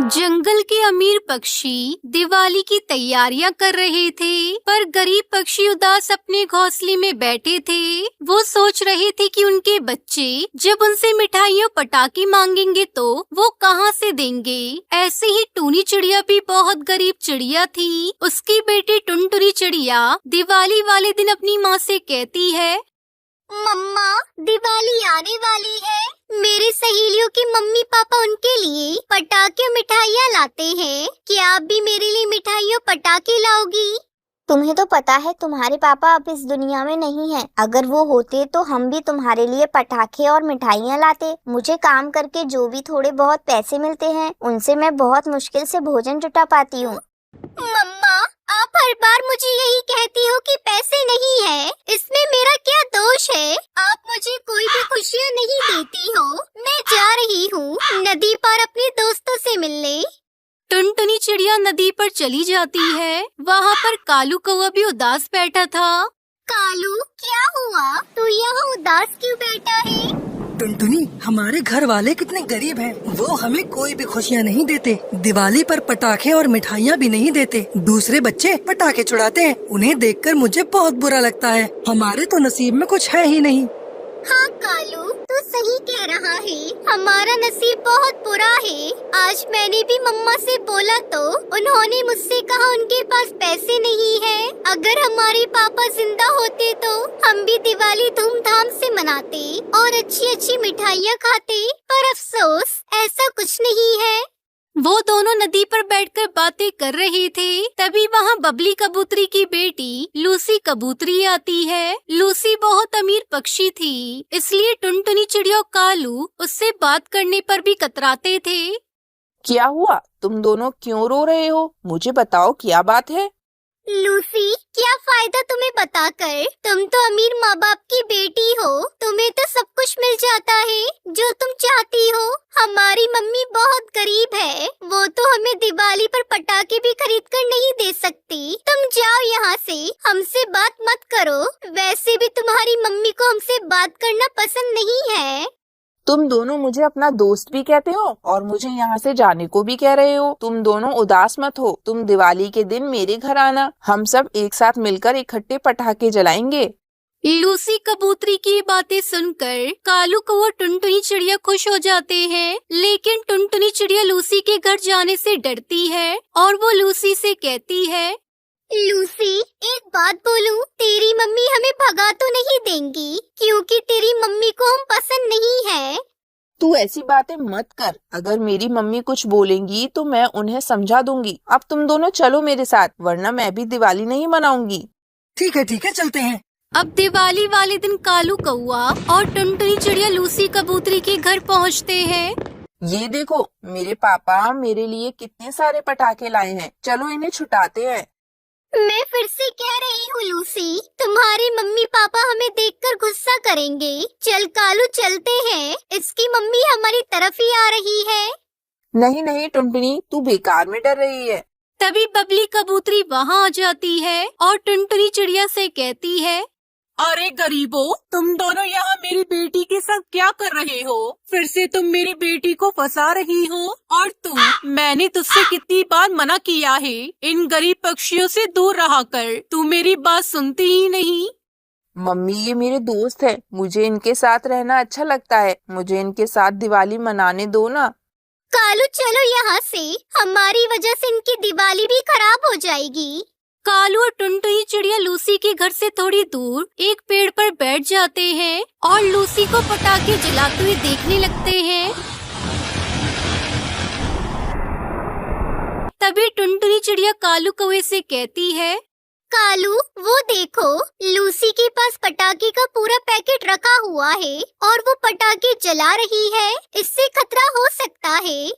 जंगल के अमीर पक्षी दिवाली की तैयारियां कर रहे थे, पर गरीब पक्षी उदास अपने घोंसले में बैठे थे। वो सोच रहे थे कि उनके बच्चे जब उनसे मिठाइयों पटाखे मांगेंगे तो वो कहाँ से देंगे। ऐसे ही टूनी चिड़िया भी बहुत गरीब चिड़िया थी। उसकी बेटी टुनटुनी चिड़िया दिवाली वाले दिन अपनी माँ से कहती है, मम्मा, दिवाली आने वाली है। मेरी सहेलियों की मम्मी पापा उनके लिए पटाखे और मिठाइयाँ लाते हैं। क्या आप भी मेरे लिए मिठाई और पटाखे लाओगी? तुम्हें तो पता है तुम्हारे पापा अब इस दुनिया में नहीं हैं। अगर वो होते तो हम भी तुम्हारे लिए पटाखे और मिठाइयाँ लाते। मुझे काम करके जो भी थोड़े बहुत पैसे मिलते हैं उनसे मैं बहुत मुश्किल से भोजन जुटा पाती हूँ। मम्मा, आप हर बार मुझे यही कहती हो कि पैसे नहीं है। इसमें मेरा क्या दोष है? आप मुझे कोई भी खुशियाँ नहीं देती हो। मैं जा रही हूँ नदी पर अपने दोस्तों से मिलने। टुनटुनी चिड़िया नदी पर चली जाती है। वहाँ पर कालू कौवा भी उदास बैठा था। कालू, क्या हुआ? तू यहाँ उदास क्यों बैठा है? टुनटुनी, हमारे घर वाले कितने गरीब हैं। वो हमें कोई भी खुशियाँ नहीं देते। दिवाली पर पटाखे और मिठाइयाँ भी नहीं देते। दूसरे बच्चे पटाखे छुड़ाते हैं। उन्हें देखकर मुझे बहुत बुरा लगता है। हमारे तो नसीब में कुछ है ही नहीं। हाँ कालू, तू सही कह रहा है। हमारा नसीब बहुत बुरा है। आज मैंने भी मम्मा से बोला तो उन्होंने मुझसे कहा उनके पास पैसे नहीं है। अगर हमारे पापा जिंदा होते तो हम भी दिवाली धूमधाम से मनाते और अच्छी अच्छी मिठाइयाँ खाते। पर अफसोस, ऐसा कुछ नहीं है। वो दोनों नदी पर बैठकर बातें कर रहे थे। तभी वहाँ बबली कबूतरी की बेटी लूसी कबूतरी आती है। लूसी बहुत अमीर पक्षी थी, इसलिए टुनटुनी चिड़िया और कालू उससे बात करने पर भी कतराते थे। क्या हुआ? तुम दोनों क्यों रो रहे हो? मुझे बताओ, क्या बात है? लूसी, क्या फायदा तुम्हें बताकर? तुम तो अमीर माँ बाप की बेटी हो। तुम्हें तो सब कुछ मिल जाता है जो तुम चाहती हो। हमारी मम्मी बहुत गरीब है। वो तो हमें दिवाली पर पटाखे भी खरीद कर नहीं दे सकती। तुम जाओ यहाँ से, हमसे बात मत करो। वैसे भी तुम्हारी मम्मी को हमसे बात करना पसंद नहीं है। तुम दोनों मुझे अपना दोस्त भी कहते हो और मुझे यहाँ से जाने को भी कह रहे हो। तुम दोनों उदास मत हो। तुम दिवाली के दिन मेरे घर आना। हम सब एक साथ मिलकर इकट्ठे पटाखे जलाएंगे। लूसी कबूतरी की बातें सुनकर कालू कौवा टुनटुनी चिड़िया खुश हो जाते हैं, लेकिन टुनटुनी चिड़िया लूसी के घर जाने से डरती है और वो लूसी से कहती है, लूसी, एक बात बोलूं, तेरी मम्मी हमें भगा तो नहीं देंगी, क्योंकि तेरी मम्मी को हम पसंद नहीं है। तू ऐसी बातें मत कर। अगर मेरी मम्मी कुछ बोलेंगी तो मैं उन्हें समझा दूंगी। अब तुम दोनों चलो मेरे साथ, वरना मैं भी दिवाली नहीं मनाऊंगी। ठीक है, चलते हैं। अब दिवाली वाले दिन कालू कौवा और टुनटुनी चिड़िया लूसी कबूतरी के घर पहुंचते हैं। ये देखो, मेरे पापा मेरे लिए कितने सारे पटाखे लाए हैं। चलो इन्हें छुटाते हैं। मैं फिर से कह रही हूँ लूसी, तुम्हारे मम्मी पापा हमें देखकर गुस्सा करेंगे। चल कालू, चलते हैं। इसकी मम्मी हमारी तरफ ही आ रही है। नहीं टुनटुनी, तू बेकार में डर रही है। तभी बबली कबूतरी वहाँ आ जाती है और टुनटुनी चिड़िया से कहती है, अरे गरीबों, तुम दोनों यहाँ मेरी बेटी के साथ क्या कर रहे हो? फिर से तुम मेरी बेटी को फंसा रही हो। और मैंने तुझसे कितनी बार मना किया है इन गरीब पक्षियों से दूर रहा कर। तू मेरी बात सुनती ही नहीं। मम्मी, ये मेरे दोस्त है। मुझे इनके साथ रहना अच्छा लगता है। मुझे इनके साथ दिवाली मनाने दो ना। कालू, चलो यहाँ से। हमारी वजह से इनकी दिवाली भी खराब हो जाएगी। कालू और टुनटुनी चिड़िया लूसी के घर से थोड़ी दूर एक पेड़ पर बैठ जाते हैं और लूसी को पटाखे जलाते हुए देखने लगते हैं। तभी टुनटुनी चिड़िया कालू कौवे से कहती है, कालू, वो देखो, लूसी के पास पटाखे का पूरा पैकेट रखा हुआ है और वो पटाखे जला रही है। इससे खतरा हो सकता है।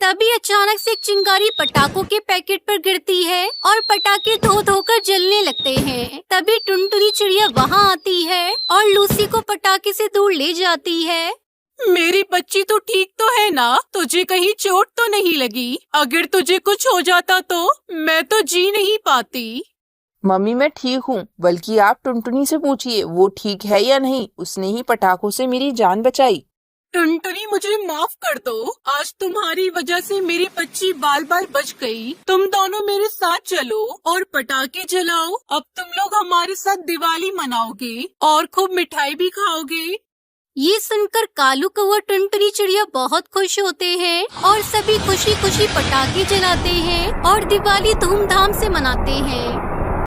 तभी अचानक से एक चिंगारी पटाखों के पैकेट पर गिरती है और पटाखे धो धोकर जलने लगते हैं। तभी टुनटुनी चिड़िया वहाँ आती है और लूसी को पटाखे से दूर ले जाती है। मेरी बच्ची तो ठीक तो है ना? तुझे कहीं चोट तो नहीं लगी? अगर तुझे कुछ हो जाता तो मैं तो जी नहीं पाती। मम्मी, मैं ठीक हूँ। बल्कि आप टुनटुनी से पूछिए, वो ठीक है या नहीं। उसने ही पटाखों से मेरी जान बचाई। टुनटुनी मुझे माफ कर दो। आज तुम्हारी वजह से मेरी बच्ची बाल बाल बच गई। तुम दोनों मेरे साथ चलो और पटाखे जलाओ। अब तुम लोग हमारे साथ दिवाली मनाओगे और खूब मिठाई भी खाओगे। ये सुनकर कालू कौवा टुनटुनी चिड़िया बहुत खुश होते हैं और सभी खुशी खुशी पटाखे जलाते हैं और दिवाली धूमधाम से मनाते हैं।